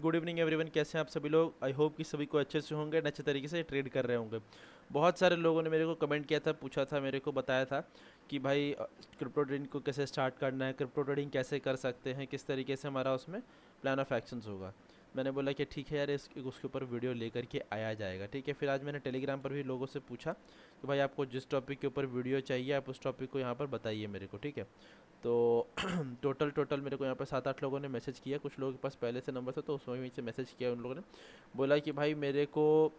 Good evening everyone, कैसे हैं आप सभी लोग। आई होप कि सभी को अच्छे से होंगे, अच्छे तरीके से ट्रेड कर रहे होंगे। बहुत सारे लोगों ने मेरे को कमेंट किया था, पूछा था, मेरे को बताया था कि भाई क्रिप्टो ट्रेडिंग को कैसे स्टार्ट करना है, क्रिप्टो ट्रेडिंग कैसे कर सकते हैं, किस तरीके से हमारा उसमें प्लान ऑफ एक्शंस होगा। मैंने बोला कि ठीक है यार, उसके ऊपर वीडियो लेकर के आया जाएगा। ठीक है, फिर आज मैंने टेलीग्राम पर भी लोगों से पूछा कि भाई आपको जिस टॉपिक के ऊपर वीडियो चाहिए आप उस टॉपिक को यहाँ पर बताइए मेरे को। ठीक है, तो टोटल मेरे को यहाँ पे 7-8 लोगों ने मैसेज किया। कुछ लोगों के पास पहले से नंबर था तो उसमें से मैसेज किया उन लोगों ने। बोला कि भाई मेरे को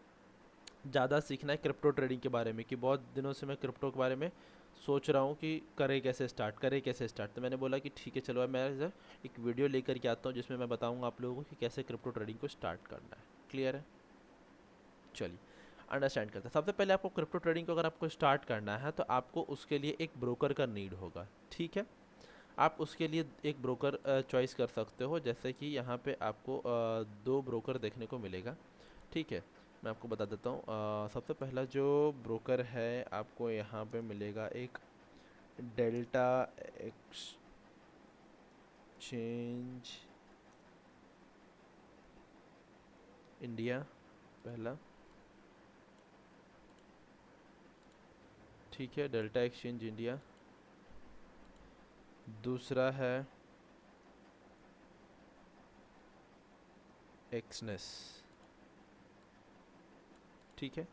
ज़्यादा सीखना है क्रिप्टो ट्रेडिंग के बारे में, कि बहुत दिनों से मैं क्रिप्टो के बारे में सोच रहा हूँ कि करें कैसे स्टार्ट। तो मैंने बोला कि ठीक है चलो, मैं एक वीडियो लेकर के आता हूँ जिसमें मैं बताऊँगा आप लोगों को कि कैसे क्रिप्टो ट्रेडिंग को स्टार्ट करना है। क्लियर है? चलिए अंडरस्टैंड करते हैं। सबसे पहले आपको क्रिप्टो ट्रेडिंग को अगर आपको स्टार्ट करना है तो आपको उसके लिए एक ब्रोकर का नीड होगा। ठीक है, आप उसके लिए एक ब्रोकर चॉइस कर सकते हो। जैसे कि यहाँ पे आपको दो ब्रोकर देखने को मिलेगा। ठीक है, मैं आपको बता देता हूँ। सबसे पहला जो ब्रोकर है आपको यहाँ पे मिलेगा एक डेल्टा एक्सचेंज इंडिया, पहला। ठीक है, डेल्टा एक्सचेंज इंडिया। दूसरा है एक्सनेस। ठीक है,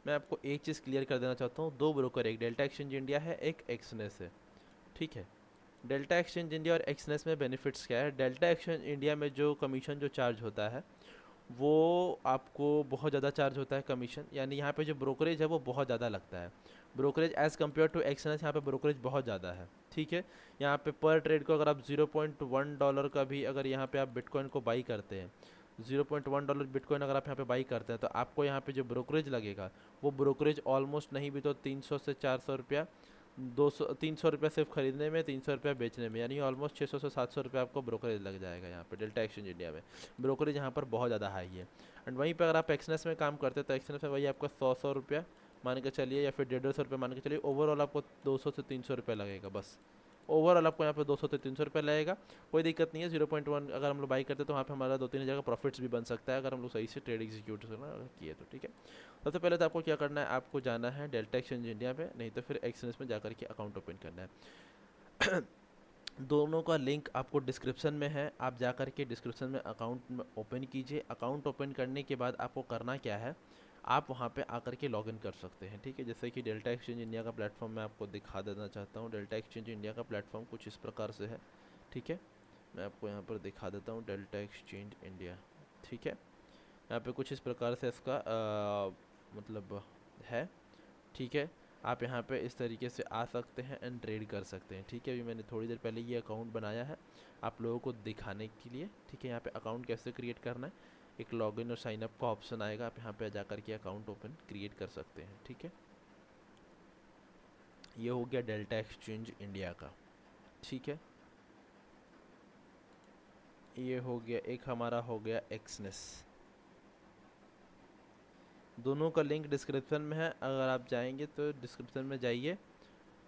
मैं आपको एक चीज़ क्लियर कर देना चाहता हूँ, दो ब्रोकर, एक डेल्टा एक्सचेंज इंडिया है, एक एक्सनेस है। ठीक है, डेल्टा एक्सचेंज इंडिया और एक्सनेस में बेनिफिट्स क्या है। डेल्टा एक्सचेंज इंडिया में जो कमीशन जो चार्ज होता है वो आपको बहुत ज़्यादा चार्ज होता है कमीशन, यानी यहाँ पे जो ब्रोकरेज है वो बहुत ज़्यादा लगता है। Brokerage as compare to Exness यहाँ पे ब्रोकरेज बहुत ज़्यादा है। ठीक है, यहाँ पे पर ट्रेड को अगर आप $0.1 का भी अगर यहाँ पे आप बिटकॉइन को बाई करते हैं, $0.1 बिटकॉइन अगर आप यहाँ पे बाई करते हैं तो आपको यहाँ पे जो ब्रोकरेज लगेगा वो ब्रोकरेज ऑलमोस्ट नहीं भी तो 300 से 400 रुपया, 300 रुपया सिर्फ खरीदने में, 300 रुपया बेचने में, यानी ऑलमोस्ट 600 से 700 रुपया आपको ब्रोकरेज लग जाएगा यहाँ पे डेल्टा एक्सचेंज इंडिया में। ब्रोकरेज यहाँ पर बहुत ज़्यादा हाई है। एंड वहीं पर अगर आप एक्सनेस में काम करते हैं तो एक्सनेस में वही आपका 100 रुपया मान के चलिए, या फिर 150 रुपये मान के चलिए। ओवरऑल आपको 200 से 300 रुपया लगेगा बस। ओवरऑल आपको यहाँ पे 200 से 300 रुपया लगेगा। कोई दिक्कत नहीं है, 0.1 अगर हम लोग बाई करते हैं तो वहाँ पे हमारा 2-3 हज़ार का प्रॉफिट्स भी बन सकता है अगर हम लोग सही से ट्रेड एग्जीक्यूट करना किए तो। ठीक है, सबसे पहले तो आपको क्या करना है, आपको जाना है डेल्टा एक्सचेंज इंडिया पे, नहीं तो फिर एक्सचेंज में जाकर के अकाउंट ओपन करना है। दोनों का लिंक आपको डिस्क्रिप्शन में है, आप जाकर के डिस्क्रिप्शन में अकाउंट में ओपन कीजिए। अकाउंट ओपन करने के बाद आपको करना क्या है, आप वहाँ पे आकर के लॉगिन कर सकते हैं। ठीक है, जैसे कि डेल्टा एक्सचेंज इंडिया का प्लेटफॉर्म मैं आपको दिखा देना चाहता हूँ। डेल्टा एक्सचेंज इंडिया का प्लेटफॉर्म कुछ इस प्रकार से है। ठीक है, मैं आपको यहाँ पर दिखा देता हूँ डेल्टा एक्सचेंज इंडिया। ठीक है, यहाँ पे कुछ इस प्रकार से इसका मतलब है। ठीक है, आप यहाँ पे इस तरीके से आ सकते हैं एंड ट्रेड कर सकते हैं। ठीक है, अभी मैंने थोड़ी देर पहले ये अकाउंट बनाया है आप लोगों को दिखाने के लिए। ठीक है, यहाँ पे अकाउंट कैसे क्रिएट करना है, एक लॉगिन और साइन अप का ऑप्शन आएगा, आप यहाँ पे जाकर के अकाउंट ओपन क्रिएट कर सकते हैं। ठीक है, ये हो गया डेल्टा एक्सचेंज इंडिया का। ठीक है, ये हो गया, एक हमारा हो गया एक्सनेस। दोनों का लिंक डिस्क्रिप्शन में है, अगर आप जाएंगे तो डिस्क्रिप्शन में जाइए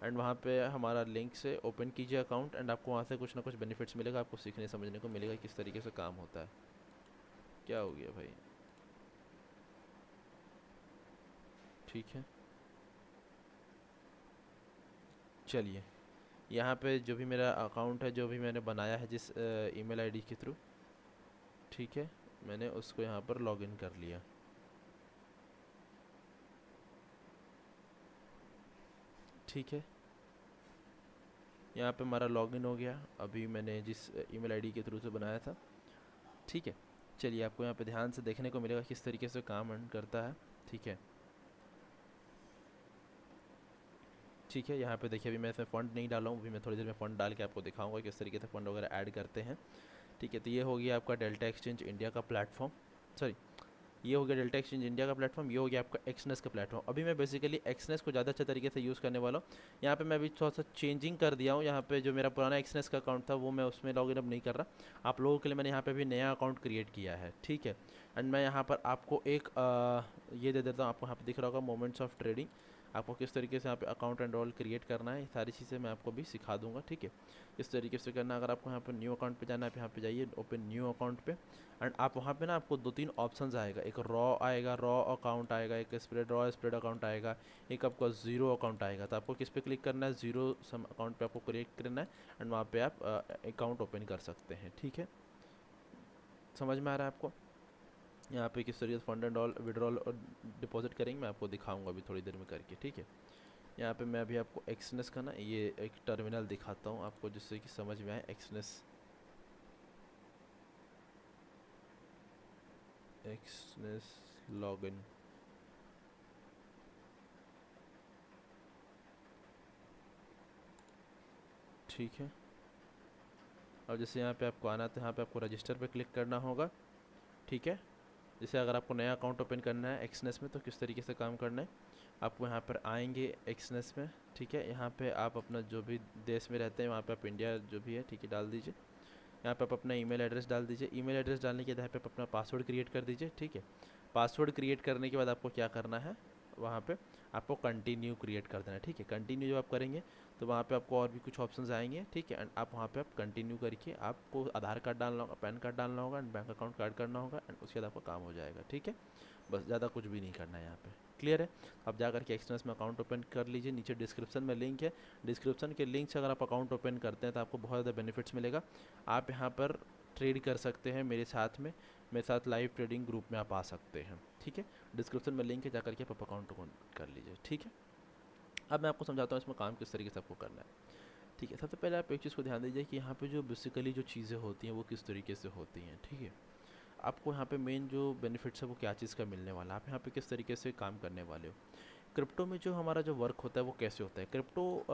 एंड वहाँ पे हमारा लिंक से ओपन कीजिए अकाउंट एंड आपको वहाँ से कुछ ना कुछ बेनिफिट्स मिलेगा, आपको सीखने समझने को मिलेगा किस तरीके से काम होता है। क्या हो गया भाई? ठीक है, चलिए यहाँ पे जो भी मेरा अकाउंट है, जो भी मैंने बनाया है जिस ईमेल आईडी के थ्रू, ठीक है, मैंने उसको यहाँ पर लॉगिन कर लिया। ठीक है, यहाँ पे हमारा लॉगिन हो गया, अभी मैंने जिस ईमेल आईडी के थ्रू से बनाया था। ठीक है, चलिए आपको यहाँ पे ध्यान से देखने को मिलेगा किस तरीके से काम करता है। ठीक है, ठीक है, यहाँ पे देखिए अभी मैं इसमें फ़ंड नहीं डाला हूँ, अभी मैं थोड़ी देर में फ़ंड डाल के आपको दिखाऊंगा किस तरीके से फ़ंड वगैरह ऐड करते हैं। ठीक है, तो ये हो गया आपका डेल्टा एक्सचेंज इंडिया का प्लेटफॉर्म, सॉरी, ये हो गया डेल्टा एक्सचेंज इंडिया का प्लेटफॉर्म, ये हो गया आपका एक्सनेस का प्लेटफॉर्म। अभी मैं बेसिकली एक्सनेस को ज़्यादा अच्छे तरीके से यूज़ करने वाला हूँ। यहाँ पे मैं अभी थोड़ा सा चेंजिंग कर दिया हूँ, यहाँ पे जो मेरा पुराना एक्सनेस का अकाउंट था वो मैं उसमें लॉगिन अब नहीं कर रहा। आप लोगों के लिए मैंने यहाँ पे भी नया अकाउंट क्रिएट किया है। ठीक है, एंड मैं यहाँ पर आपको एक ये दे देता हूँ, आपको यहाँ पे दिख रहा होगा मोमेंट्स ऑफ ट्रेडिंग। आपको किस तरीके से यहाँ पे अकाउंट एनरोल क्रिएट करना है, ये सारी चीज़ें मैं आपको भी सिखा दूंगा, ठीक है। इस तरीके से करना। अगर आपको यहाँ पे न्यू अकाउंट पे जाना है, आप यहाँ पे जाइए ओपन न्यू अकाउंट पे, एंड आप वहाँ पे ना आपको 2-3 ऑप्शंस आएगा, एक रॉ आएगा, रॉ अकाउंट आएगा, एक स्प्रेड रॉ स्प्रेड अकाउंट आएगा, एक आपका ज़ीरो अकाउंट आएगा। तो आपको किस पे क्लिक करना है, ज़ीरो सम अकाउंट पे आपको क्रिएट करना है, एंड वहाँ पे आप अकाउंट ओपन कर सकते हैं, ठीक है। समझ में आ रहा है आपको? यहाँ पे किस तरीके से फंड एंड ऑल विड्रॉल और डिपॉजिट करेंगे मैं आपको दिखाऊंगा अभी थोड़ी देर में करके, ठीक है। यहाँ पे मैं अभी आपको एक्सनेस का ना ये एक टर्मिनल दिखाता हूँ आपको, जिससे कि समझ में आए। एक्सनेस एक्सनेस लॉगिन, ठीक है। और जैसे यहाँ पे आपको आना, तो यहाँ पे आपको रजिस्टर पे क्लिक करना होगा, ठीक है। जैसे अगर आपको नया अकाउंट ओपन करना है एक्सनेस में, तो किस तरीके से काम करना है, आपको यहाँ पर आएंगे एक्सनेस में, ठीक है। यहाँ पे आप अपना जो भी देश में रहते हैं वहाँ पे आप इंडिया जो भी है, ठीक है, डाल दीजिए। यहाँ पे आप अपना ईमेल एड्रेस डाल दीजिए। ईमेल एड्रेस डालने के बाद यहाँ पे आप अपना पासवर्ड क्रिएट कर दीजिए, ठीक है। पासवर्ड क्रिएट करने के बाद आपको क्या करना है, वहाँ पे आपको कंटिन्यू क्रिएट कर देना है, ठीक है। कंटिन्यू जब आप करेंगे तो वहाँ पे आपको और भी कुछ ऑप्शंस आएंगे, ठीक है। एंड आप वहाँ पे आप कंटिन्यू करके आपको आधार कार्ड डालना होगा, पैन कार्ड डालना होगा, एंड बैंक अकाउंट कार्ड करना होगा, एंड उसके बाद आपका काम हो जाएगा, ठीक है। बस ज़्यादा कुछ भी नहीं करना है यहाँ पे। क्लियर है? आप जा करके एक्सनेस में अकाउंट ओपन कर लीजिए। नीचे डिस्क्रिप्शन में लिंक है, डिस्क्रिप्शन के लिंक से अगर आप अकाउंट ओपन करते हैं तो आपको बहुत ज़्यादा बेनिफिट्स मिलेगा। आप यहाँ पर ट्रेड कर सकते हैं मेरे साथ में, मेरे साथ लाइव ट्रेडिंग ग्रुप में आप आ सकते हैं, ठीक है। डिस्क्रिप्शन में लिंक है, जा करके आप अकाउंट ओपन कर लीजिए, ठीक है। अब मैं आपको समझाता हूँ इसमें काम किस तरीके से आपको करना है, ठीक है। सबसे पहले आप एक चीज़ को ध्यान दीजिए कि यहाँ पे जो बेसिकली जो चीज़ें होती हैं वो किस तरीके से होती हैं, ठीक है। आपको यहाँ पे मेन जो बेनिफिट्स है वो क्या चीज़ का मिलने वाला है, आप यहाँ पे किस तरीके से काम करने वाले हो। क्रिप्टो में जो हमारा जो वर्क होता है वो कैसे होता है, क्रिप्टो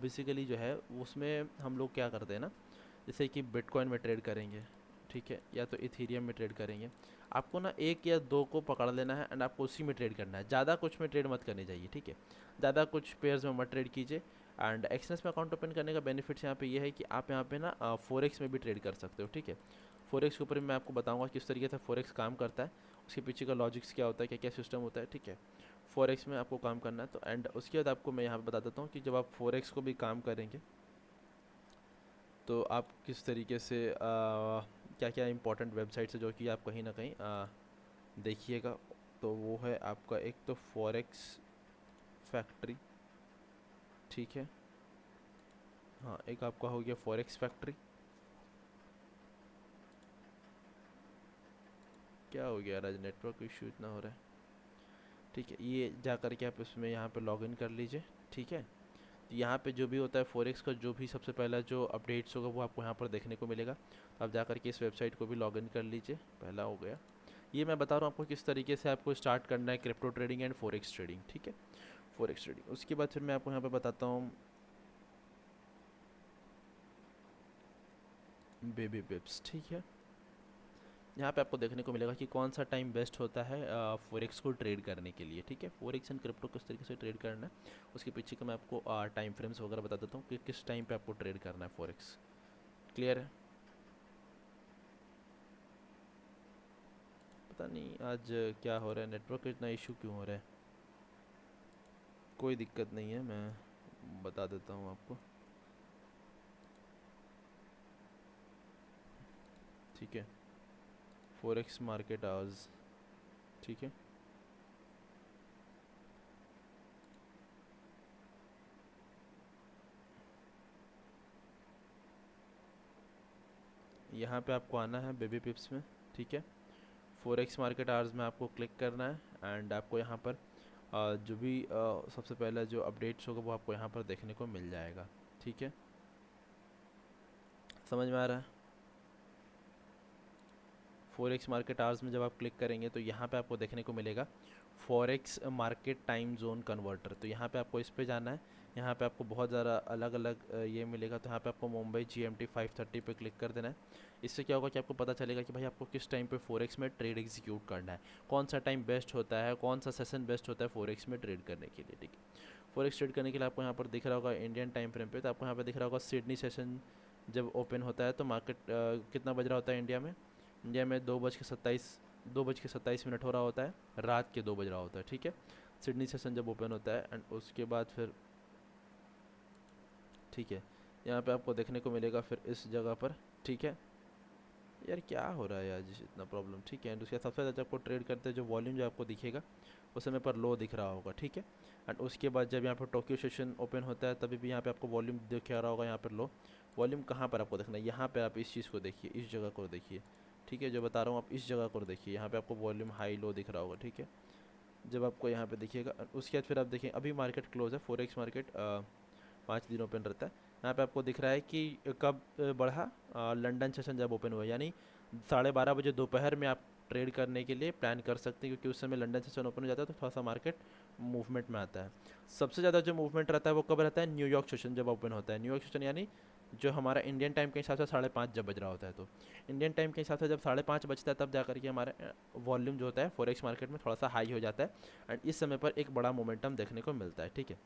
बेसिकली जो है उसमें हम लोग क्या करते हैं ना, जैसे कि बिटकॉइन में ट्रेड करेंगे, ठीक है, या तो इथीरियम में ट्रेड करेंगे। आपको ना एक या दो को पकड़ लेना है, एंड आपको उसी में ट्रेड करना है, ज़्यादा कुछ में ट्रेड मत करनी चाहिए, ठीक है। ज़्यादा कुछ पेयर्स में मत ट्रेड कीजिए। एंड एक्सचेंज में अकाउंट ओपन करने का बेनिफिट्स यहाँ पे ये है कि आप यहाँ पे ना फोरेक्स में भी ट्रेड कर सकते हो, ठीक है। फोरेक्स के ऊपर मैं आपको बताऊंगा किस तरीके से फोरेक्स काम करता है, उसके पीछे का लॉजिक्स क्या होता है, क्या क्या सिस्टम होता है, ठीक है। फोरेक्स में आपको काम करना है तो, एंड उसके बाद आपको मैं यहाँ पे बता देता हूँ कि जब आप फोरेक्स को भी काम करेंगे तो आप किस तरीके से क्या क्या इंपॉर्टेंट वेबसाइट्स है जो कि आप कहीं ना कहीं देखिएगा। तो वो है आपका एक तो फॉरेक्स फैक्ट्री, ठीक है। हाँ, एक आपका हो गया फॉरेक्स फैक्ट्री। क्या हो गया आज, नेटवर्क इशू इतना हो रहा है, ठीक है। ये जा कर के आप इसमें यहाँ पे लॉगिन कर लीजिए, ठीक है। तो यहाँ पे जो भी होता है फॉरेक्स का जो भी सबसे पहला जो अपडेट्स होगा वो आपको यहाँ पर देखने को मिलेगा। तो आप जा कर के इस वेबसाइट को भी लॉगिन कर लीजिए, पहला हो गया। ये मैं बता रहा हूँ आपको किस तरीके से आपको स्टार्ट करना है crypto trading and forex trading, ठीक है। फॉरेक्स ट्रेडिंग, उसके बाद फिर मैं आपको यहाँ पे बताता हूँ बेबी बिप्स, ठीक है। यहाँ पे आपको देखने को मिलेगा कि कौन सा टाइम बेस्ट होता है फॉरेक्स को ट्रेड करने के लिए, ठीक है। फॉरेक्स एंड क्रिप्टो किस तरीके से ट्रेड करना है उसके पीछे का मैं आपको टाइम फ्रेम्स वगैरह बता देता हूँ कि किस टाइम पे आपको ट्रेड करना है फॉरेक्स। क्लियर है? पता नहीं आज क्या हो रहा है, नेटवर्क का इतना इशू क्यों हो रहा है। कोई दिक्कत नहीं है, मैं बता देता हूँ आपको, ठीक है। फॉरेक्स मार्केट आवर्स, ठीक है। यहाँ पे आपको आना है बेबी पिप्स में, ठीक है। फॉरेक्स मार्केट आवर्स में आपको क्लिक करना है, एंड आपको यहाँ पर जो भी सबसे पहला जो अपडेट्स होगा वो आपको यहाँ पर देखने को मिल जाएगा, ठीक है। समझ में आ रहा है? फॉरेक्स मार्केट आवर्स में जब आप क्लिक करेंगे तो यहाँ पे आपको देखने को मिलेगा forex market time zone converter. तो यहाँ पे आपको इस पे जाना है। यहाँ पे आपको बहुत ज़्यादा अलग अलग ये मिलेगा। तो यहाँ पे आपको मुंबई GMT 5:30 पे क्लिक कर देना है। इससे क्या होगा कि आपको पता चलेगा कि भाई आपको किस टाइम पे फॉरेक्स में ट्रेड एग्जीक्यूट करना है, कौन सा टाइम बेस्ट होता है, कौन सा सेशन बेस्ट होता है फॉरेक्स में ट्रेड करने के लिए, ठीक है। फॉरेक्स ट्रेड करने के लिए आपको यहाँ पर दिख रहा होगा इंडियन टाइम फ्रेम पे, तो आपको यहाँ पर दिख रहा होगा सिडनी सेशन जब ओपन होता है तो मार्केट कितना बज रहा होता है इंडिया में। इंडिया में 2:27 2:27 मिनट हो रहा होता है, रात के 2 बज रहा होता है, ठीक है। सिडनी सेशन जब ओपन होता है एंड उसके बाद फिर ठीक है यहाँ पे आपको देखने को मिलेगा फिर इस जगह पर, ठीक है। यार क्या हो रहा है यार जिस इतना प्रॉब्लम, ठीक है। एंड उसके सबसे ज़्यादा जब आपको ट्रेड करते हैं जो वॉल्यूम जो आपको दिखेगा उस समय पर लो दिख रहा होगा, ठीक है। एंड उसके बाद जब यहाँ पर टोक्यो सेशन ओपन होता है तभी भी यहाँ पे आपको वॉल्यूम दिख रहा होगा, यहाँ पर लो। वॉल्यूम कहाँ पर आपको देखना है, यहाँ पे आप इस चीज़ को देखिए, इस जगह को देखिए, ठीक है। जो बता रहा हूँ आप इस जगह को देखिए, यहाँ पे आपको वॉल्यूम हाई लो दिख रहा होगा, ठीक है। जब आपको यहाँ पे देखिएगा उसके बाद फिर आप देखें अभी मार्केट क्लोज है, फॉरेक्स मार्केट 5 दिन ओपन रहता है। यहाँ पे आपको दिख रहा है कि कब बढ़ा, लंदन सेशन जब ओपन हुआ, यानी 12:30 बजे दोपहर में आप ट्रेड करने के लिए प्लान कर सकते हैं, क्योंकि उस समय लंदन सेशन ओपन हो जाता है तो थोड़ा सा मार्केट मूवमेंट में आता है। सबसे ज़्यादा जो मूवमेंट रहता है वो कब रहता है, न्यूयॉर्क सेशन जब ओपन होता है। न्यूयॉर्क सेशन यानी जो हमारा इंडियन टाइम के हिसाब से 5:30 जब बज रहा होता है, तो इंडियन टाइम के हिसाब से जब 5:30 बजता है तब जा करके हमारा वॉल्यूम जो होता है फॉरेक्स मार्केट में थोड़ा सा हाई हो जाता है एंड इस समय पर एक बड़ा मोमेंटम देखने को मिलता है, ठीक है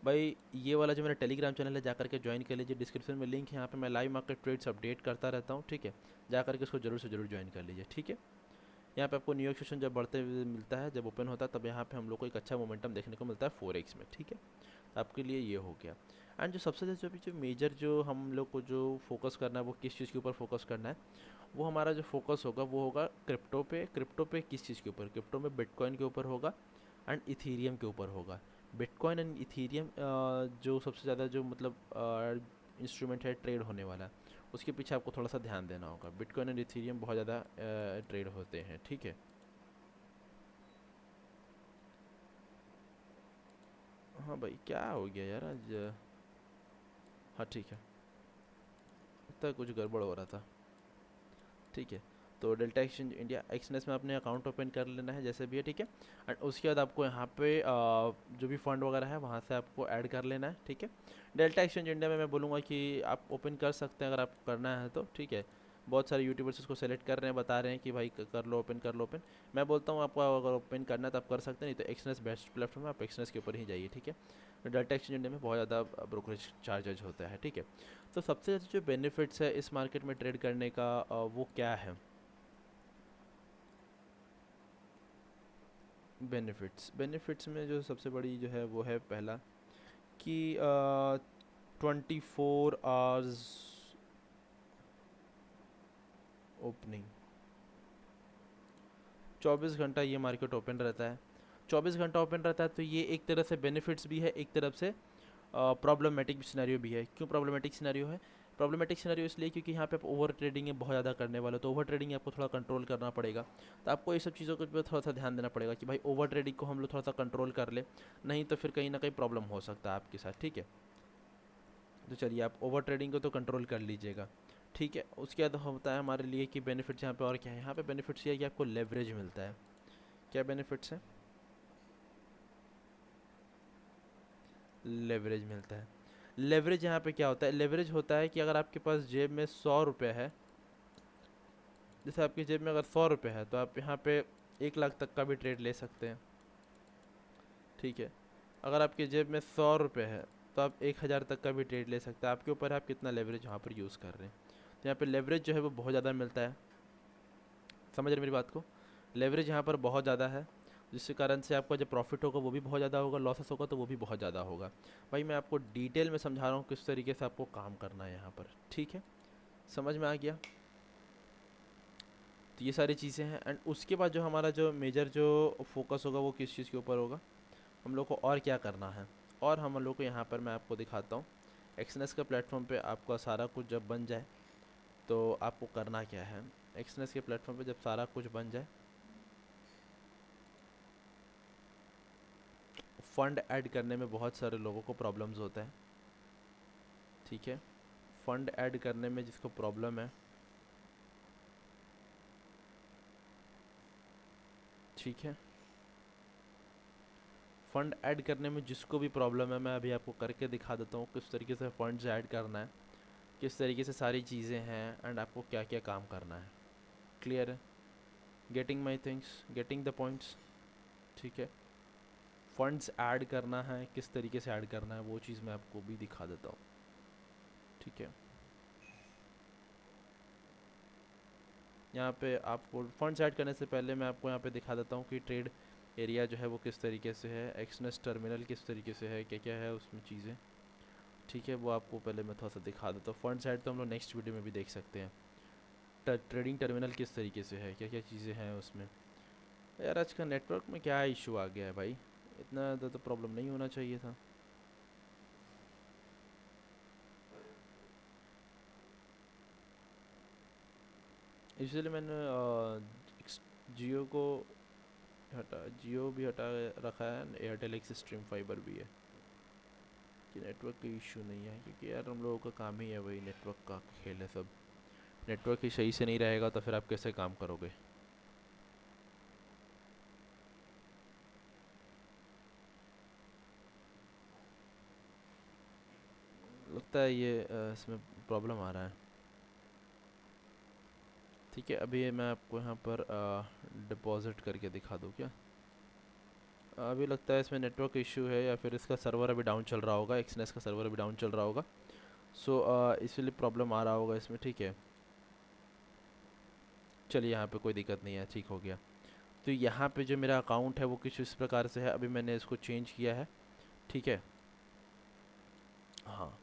भाई। ये वाला जो मेरा टेलीग्राम चैनल है जाकर के ज्वाइन कर लीजिए, डिस्क्रिप्शन में लिंक है, यहाँ पे मैं लाइव मार्केट ट्रेड्स अपडेट करता रहता हूँ, ठीक है। जाकर के उसको जरूर से जरूर ज्वाइन कर लीजिए, ठीक है। यहाँ पे आपको न्यूयॉर्क सेशन जब बढ़ते हुए मिलता है, जब ओपन होता है तब यहाँ पे हम लोग को एक अच्छा मोमेंटम देखने को मिलता है फोरेक्स में, ठीक है। तो आपके लिए ये हो गया। एंड जो सबसे ज़्यादा जो मेजर जो हम लोग को जो फोकस करना है वो किस चीज़ के ऊपर फोकस करना है, वो हमारा जो फोकस होगा वो होगा क्रिप्टो पे। क्रिप्टो पे किस चीज़ के ऊपर, क्रिप्टो में बिटकॉइन के ऊपर होगा एंड इथीरियम के ऊपर होगा। बिटकॉइन एंड इथीरियम जो सबसे ज़्यादा जो मतलब इंस्ट्रूमेंट है ट्रेड होने वाला, उसके पीछे आपको थोड़ा सा ध्यान देना होगा। बिटकॉइन एंड इथीरियम बहुत ज़्यादा ट्रेड होते हैं, ठीक है। हाँ भाई क्या हो गया यार आज, हाँ ठीक है, लगता है कुछ गड़बड़ हो रहा था, ठीक है। तो डेल्टा एक्सचेंज इंडिया एक्सनेस में अपने अकाउंट ओपन कर लेना है जैसे भी है, ठीक है। एंड उसके बाद आपको यहाँ पे जो भी फंड वगैरह है वहाँ से आपको ऐड कर लेना है, ठीक है। डेल्टा एक्सचेंज इंडिया में मैं बोलूँगा कि आप ओपन कर सकते हैं अगर आपको करना है तो, ठीक है। बहुत सारे यूट्यूबर्स इसको सेलेक्ट कर रहे हैं, बता रहे हैं कि भाई कर लो ओपन, कर लो ओपन। मैं बोलता हूँ आपको अगर ओपन करना है तो आप कर सकते हैं, नहीं तो एक्सनेस बेस्ट प्लेटफॉर्म है, आप एक्सनेस के ऊपर ही जाइए, ठीक है। डेल्टा एक्सचेंज इंडिया में बहुत ज़्यादा ब्रोकरेज चार्जेज होता है, ठीक है। तो सबसे ज़्यादा जो बेनिफिट्स है इस मार्केट में ट्रेड करने का वो क्या है, बेनिफिट्स। बेनिफिट्स में जो सबसे बड़ी जो है वो है पहला कि 24 आवर्स ओपनिंग, 24 घंटा ये मार्केट ओपन रहता है। 24 घंटा ओपन रहता है तो ये एक तरह से बेनिफिट्स भी है, एक तरफ से प्रॉब्लमेटिक सिनेरियो भी है। क्यों प्रॉब्लमेटिक सिनेरियो है, प्रॉब्लमेटिक सिनेरियो इसलिए क्योंकि यहाँ पे आप ओवर ट्रेडिंग है बहुत ज़्यादा करने वाले हो, तो ओवर ट्रेडिंग आपको थोड़ा कंट्रोल करना पड़ेगा। तो आपको ये सब चीज़ों के ऊपर थोड़ा सा ध्यान देना पड़ेगा कि भाई ओवर ट्रेडिंग को हम लोग थोड़ा सा कंट्रोल कर ले, नहीं तो फिर कहीं ना कहीं प्रॉब्लम हो सकता है आपके साथ, ठीक है। तो चलिए आप ओवर ट्रेडिंग को तो कंट्रोल कर लीजिएगा, ठीक है। उसके बाद होता है हमारे लिए कि बेनिफिट्स यहाँ पे और क्या है, यहाँ पे बेनिफिट्स ये है कि आपको लेवरेज मिलता है। क्या बेनिफिट्स हैं, लेवरेज मिलता है। लेवरेज यहाँ पे क्या होता है, लेवरेज होता है कि अगर आपके पास जेब में 100 रुपये है, जैसे आपकी जेब में अगर 100 रुपये है तो आप यहाँ पे 1 लाख तक का भी ट्रेड ले सकते हैं, ठीक है। अगर आपकी जेब में 100 रुपये है तो आप 1,000 तक का भी ट्रेड ले सकते हैं, आपके ऊपर है आप कितना लेवरेज वहाँ पर यूज़ कर रहे हैं। तो यहाँ पे लेवरेज जो है वो बहुत ज़्यादा मिलता है, समझ रहे मेरी बात को। लेवरेज यहाँ पर बहुत ज़्यादा है, जिसके कारण से आपका जो प्रॉफिट होगा वो भी बहुत ज़्यादा होगा, लॉसेस होगा तो वो भी बहुत ज़्यादा होगा। भाई मैं आपको डिटेल में समझा रहा हूँ किस तरीके से आपको काम करना है यहाँ पर, ठीक है। समझ में आ गया। तो ये सारी चीज़ें हैं एंड उसके बाद जो हमारा जो मेजर जो फोकस होगा वो किस चीज़ के ऊपर होगा, हम लोग को और क्या करना है। और हम लोग को यहाँ पर मैं आपको दिखाता हूँ, एक्सनेस का प्लेटफॉर्म पे आपका सारा कुछ जब बन जाए तो आपको करना क्या है। एक्सनेस के प्लेटफॉर्म पे जब सारा कुछ बन जाए, फ़ंड ऐड करने में बहुत सारे लोगों को प्रॉब्लम्स होता है, ठीक है। फ़ंड ऐड करने में जिसको प्रॉब्लम है, ठीक है। फ़ंड ऐड करने में जिसको भी प्रॉब्लम है मैं अभी आपको करके दिखा देता हूँ किस तरीके से फ़ंड्स ऐड करना है, किस तरीके से सारी चीज़ें हैं एंड आपको क्या क्या काम करना है। क्लियर है, getting my things, getting the points, ठीक है। फंड्स ऐड करना है, किस तरीके से ऐड करना है वो चीज़ मैं आपको भी दिखा देता हूँ, ठीक है। यहाँ पे आपको फंड्स ऐड करने से पहले मैं आपको यहाँ पे दिखा देता हूँ कि ट्रेड एरिया जो है वो किस तरीके से है, एक्सनेस टर्मिनल किस तरीके से है, क्या क्या है उसमें चीज़ें, ठीक है। वो आपको पहले मैं थोड़ा सा दिखा देता हूँ। फंड साइड तो हम लोग नेक्स्ट वीडियो में भी देख सकते हैं। ट्रेडिंग टर्मिनल किस तरीके से है, क्या क्या चीज़ें हैं उसमें। यार आज का नेटवर्क में क्या इशू आ गया है भाई, इतना ज़्यादा तो प्रॉब्लम नहीं होना चाहिए था। इसलिए मैंने जियो को जियो भी हटा रखा है, एयरटेल एक्सिस स्ट्रीम फाइबर भी है कि नेटवर्क का इशू नहीं है, क्योंकि यार हम लोगों का काम ही है वही नेटवर्क का खेल है सब। नेटवर्क ही सही से नहीं रहेगा तो फिर आप कैसे काम करोगे। लगता है ये इसमें प्रॉब्लम आ रहा है। ठीक है, अभी मैं आपको यहाँ पर डिपॉजिट करके दिखा दूँ क्या। अभी लगता है इसमें नेटवर्क इशू है या फिर इसका सर्वर अभी डाउन चल रहा होगा, एक्सनेस का सर्वर अभी डाउन चल रहा होगा। सो इसीलिए प्रॉब्लम आ रहा होगा इसमें, ठीक है। चलिए यहाँ पे कोई दिक्कत नहीं है, ठीक हो गया। तो यहाँ पे जो मेरा अकाउंट है वो कुछ इस प्रकार से है, अभी मैंने इसको चेंज किया है, ठीक है। हाँ,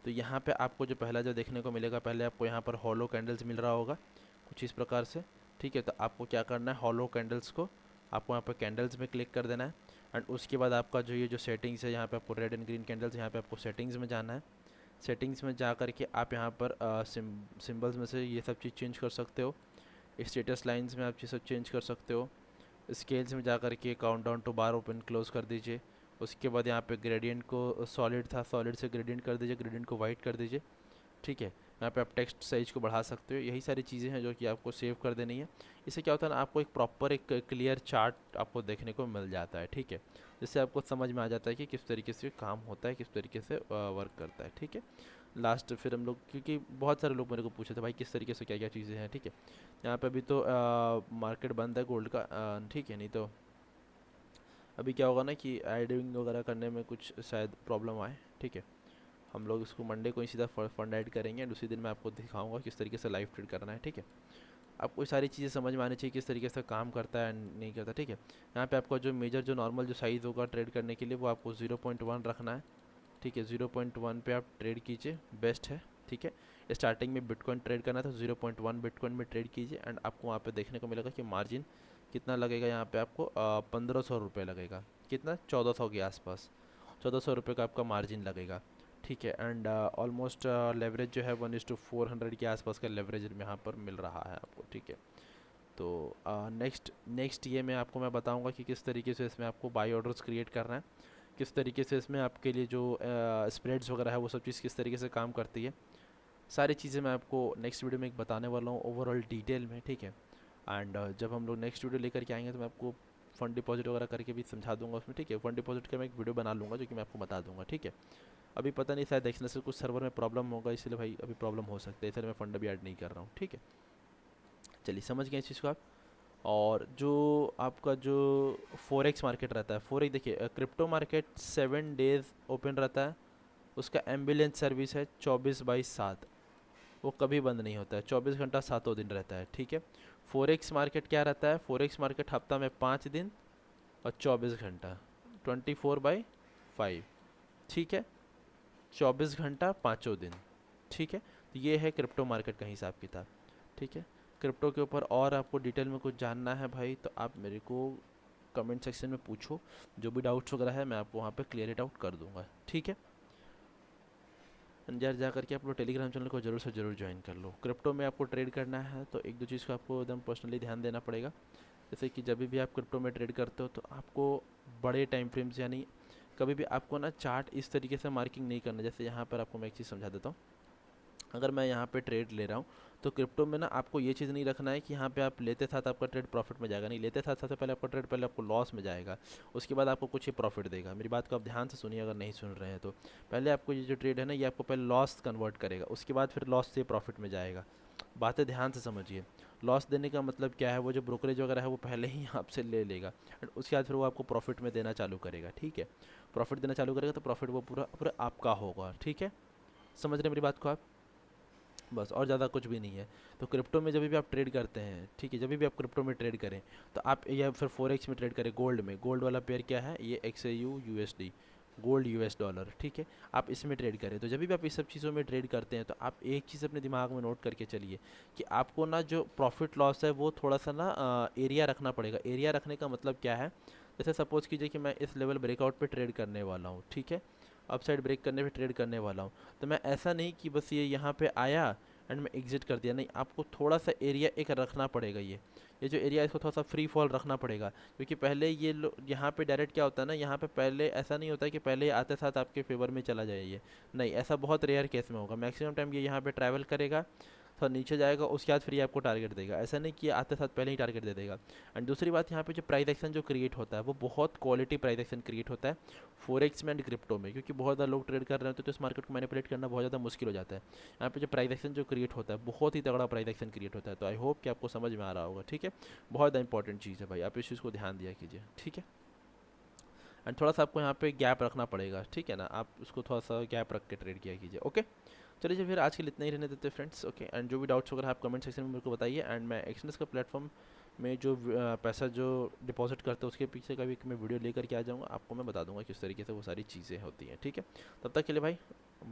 तो यहाँ पे आपको जो पहला जो देखने को मिलेगा, पहले आपको यहाँ पर हॉलो कैंडल्स मिल रहा होगा कुछ इस प्रकार से, ठीक है। तो आपको क्या करना है, हॉलो कैंडल्स को आपको यहाँ पर कैंडल्स में क्लिक कर देना है। एंड उसके बाद आपका जो ये जो सेटिंग्स है, यहाँ पे आपको रेड एंड ग्रीन कैंडल्स, यहाँ पे आपको सेटिंग्स में जाना है। सेटिंग्स में जा करके आप यहाँ पर सिम्बल्स में से ये सब चीज़ चेंज कर सकते हो। स्टेटस लाइन्स में आप ये सब चेंज कर सकते हो। स्केल्स में जा कर के count down to bar open close कर दीजिए। उसके बाद यहाँ पे ग्रेडियंट को सॉलिड था, सॉलिड से ग्रेडियंट कर दीजिए, ग्रेडियंट को वाइट कर दीजिए, ठीक है। यहाँ पे आप टेक्स्ट साइज को बढ़ा सकते हो। यही सारी चीज़ें हैं जो कि आपको सेव कर देनी है। इससे क्या होता है ना, आपको एक प्रॉपर एक क्लियर चार्ट आपको देखने को मिल जाता है, ठीक है। जिससे आपको समझ में आ जाता है कि किस तरीके से काम होता है, किस तरीके से वर्क करता है, ठीक है। लास्ट फिर हम लोग, क्योंकि बहुत सारे लोग मेरे को पूछे थे भाई किस तरीके से क्या क्या चीज़ें हैं, ठीक है। यहाँ पे अभी तो मार्केट बंद है गोल्ड का, ठीक है। नहीं तो अभी क्या होगा ना कि एडिंग वगैरह करने में कुछ शायद प्रॉब्लम आए, ठीक है। हम लोग इसको मंडे को ही सीधा फंड ऐड करेंगे एंड उसी दिन मैं आपको दिखाऊंगा किस तरीके से लाइव ट्रेड करना है, ठीक है। आपको सारी चीज़ें समझ में आनी चाहिए किस तरीके से काम करता है नहीं करता, ठीक है। यहाँ पे आपका जो मेजर जो नॉर्मल जो साइज़ होगा ट्रेड करने के लिए वो आपको 0.1 रखना है, ठीक है। 0.1 पे आप ट्रेड कीजिए, बेस्ट है, ठीक है। स्टार्टिंग में बिटकॉइन ट्रेड करना था, 0.1 बिटकॉइन में ट्रेड कीजिए एंड आपको वहाँ पे देखने को मिलेगा कि मार्जिन कितना लगेगा। यहाँ पे आपको 1500 रुपये लगेगा, कितना, 1400 के आसपास, 1400 रुपये का आपका मार्जिन लगेगा, ठीक है। एंड ऑलमोस्ट लेवरेज जो है 1:400 के आसपास का लेवरेज यहाँ पर मिल रहा है आपको, ठीक है। तो नेक्स्ट ये मैं बताऊंगा कि किस तरीके से इसमें आपको बाई ऑर्डर्स क्रिएट करना है, किस तरीके से इसमें आपके लिए जो स्प्रेड्स वगैरह है वो सब चीज़ किस तरीके से काम करती है। सारी चीज़ें मैं आपको नेक्स्ट वीडियो में एक बताने वाला हूँ ओवरऑल डिटेल में, ठीक है। एंड जब हम लोग नेक्स्ट वीडियो लेकर के आएंगे तो मैं आपको फ़ंड डिपॉजिट वगैरह करके भी समझा दूंगा उसमें, ठीक है। फ़ंड डिपॉजिट का मैं एक वीडियो बना लूँगा जो कि मैं आपको बता दूंगा, ठीक है। अभी पता नहीं, शायद एक्सनेस से कुछ सर्वर में प्रॉब्लम होगा, इसलिए भाई अभी प्रॉब्लम हो सकता है, इसलिए मैं फ़ंड अभी ऐड नहीं कर रहा हूँ, ठीक है। चलिए समझ गए इस चीज़ को आप। और जो आपका जो फोरेक्स मार्केट रहता है, फोरेक्स देखिए क्रिप्टो मार्केट 7 डेज़ ओपन रहता है। उसका एम्बुलेंस सर्विस है 24/7, वो कभी बंद नहीं होता है, 24 घंटा सातों दिन रहता है, ठीक है। फोरेक्स मार्केट क्या रहता है, फोरेक्स मार्केट हफ्ता में 5 दिन और 24 घंटा, 24/5, ठीक है। 24 घंटा पाँचों दिन, ठीक है। तो ये है क्रिप्टो मार्केट का हिसाब किताब, ठीक है। क्रिप्टो के ऊपर और आपको डिटेल में कुछ जानना है भाई तो आप मेरे को कमेंट सेक्शन में पूछो, जो भी डाउट्स वगैरह है मैं आपको वहाँ पे क्लियर इट आउट कर दूंगा, ठीक है। अंदर जा करके आप लोग टेलीग्राम चैनल को जरूर से जरूर ज्वाइन कर लो। क्रिप्टो में आपको ट्रेड करना है तो एक दो चीज़ का आपको एकदम पर्सनली ध्यान देना पड़ेगा। जैसे कि जब भी आप क्रिप्टो में ट्रेड करते हो तो आपको बड़े टाइम फ्रेम्स, यानी कभी भी आपको ना चार्ट इस तरीके से मार्किंग नहीं करना। जैसे यहाँ पर आपको मैं एक चीज़ समझा देता हूँ, अगर मैं यहाँ पे ट्रेड ले रहा हूँ तो क्रिप्टो में ना आपको ये चीज़ नहीं रखना है कि यहाँ पे आप लेते साथ आपका ट्रेड प्रॉफिट में जाएगा, नहीं, लेते साथ सबसे पहले आपका ट्रेड पहले आपको लॉस में जाएगा, उसके बाद आपको कुछ ही प्रॉफिट देगा। मेरी बात को आप ध्यान से सुनिए अगर नहीं सुन रहे हैं तो। पहले आपको ये जो ट्रेड है ना ये आपको पहले लॉस कन्वर्ट करेगा, उसके बाद फिर लॉस से प्रॉफिट में जाएगा। बातें ध्यान से समझिए। लॉस देने का मतलब क्या है, वो जो ब्रोकरेज वगैरह है वो पहले ही आपसे ले लेगा एंड उसके बाद फिर वो आपको प्रॉफिट में देना चालू करेगा, ठीक है। प्रॉफिट देना चालू करेगा तो प्रॉफिट वो पूरा पूरा आपका होगा, ठीक है। समझ रहे हैं मेरी बात को आप। बस, और ज़्यादा कुछ भी नहीं है। तो क्रिप्टो में जब भी आप ट्रेड करते हैं, ठीक है, जब भी आप क्रिप्टो में ट्रेड करें, तो आप या फिर फॉरेक्स में ट्रेड करें, गोल्ड में, गोल्ड वाला पेयर क्या है, ये XAU USD, gold US dollar, ठीक है, आप इसमें ट्रेड करें, तो जब भी आप इस सब चीज़ों में ट्रेड करते हैं तो आप एक चीज़ अपने दिमाग में नोट करके चलिए कि आपको ना जो प्रॉफिट लॉस है वो थोड़ा सा ना एरिया रखना पड़ेगा। एरिया रखने का मतलब क्या है, जैसे सपोज़ कीजिए कि मैं इस लेवल ब्रेकआउट पे ट्रेड करने वाला हूँ, ठीक है, अपसाइड ब्रेक करने पे ट्रेड करने वाला हूँ, तो मैं ऐसा नहीं कि बस ये यहाँ पे आया एंड मैं एग्जिट कर दिया, नहीं, आपको थोड़ा सा एरिया एक रखना पड़ेगा। ये जो एरिया है इसको थोड़ा सा फ्री फॉल रखना पड़ेगा, क्योंकि पहले ये यहाँ पे डायरेक्ट क्या होता है ना, यहाँ पे पहले ऐसा नहीं होता है कि पहले आते साथ आपके फेवर में चला जाए ये, नहीं, ऐसा बहुत रेयर केस में होगा। मैक्सिमम टाइम ये यहाँ पे ट्रैवल करेगा, थोड़ा नीचे जाएगा, उसके बाद फिर ये आपको टारगेट देगा, ऐसा नहीं कि आते साथ पहले ही टारगेट दे देगा। एंड दूसरी बात, यहाँ पे जो प्राइस एक्शन जो क्रिएट होता है वो बहुत क्वालिटी प्राइस एक्शन क्रिएट होता है फोरेक्स में एंड क्रिप्टो में, क्योंकि बहुत ज़्यादा लोग ट्रेड कर रहे होते हैं तो इस मार्केट को मैनिपुलेट करना बहुत ज़्यादा मुश्किल हो जाता है। यहाँ पे जो प्राइस एक्शन जो क्रिएट होता है बहुत ही तगड़ा प्राइस एक्शन क्रिएट होता है। तो आई होप कि आपको समझ में आ रहा होगा, ठीक है, बहुत ज़्यादा इंपॉर्टेंट चीज़ है भाई, आप इस चीज़ को ध्यान दिया कीजिए, ठीक है। एंड थोड़ा सा आपको यहाँ पे गैप रखना पड़ेगा, ठीक है ना, आप उसको थोड़ा सा गैप रख के ट्रेड किया कीजिए, ओके। चलिए फिर आज के लिए इतना ही रहने देते हैं फ्रेंड्स, ओके। एंड जो भी डाउट्स वगैरह आप कमेंट सेक्शन में मेरे को बताइए, एंड मैं एक्सनेस का प्लेटफॉर्म में जो पैसा जो डिपॉजिट करते हैं उसके पीछे का भी मैं वीडियो लेकर के आ जाऊँगा, आपको मैं बता दूंगा किस तरीके से वो सारी चीज़ें होती हैं, ठीक है। तब तक के लिए भाई,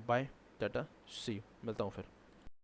बाय, टाटा, सी यू, मिलता हूँ फिर।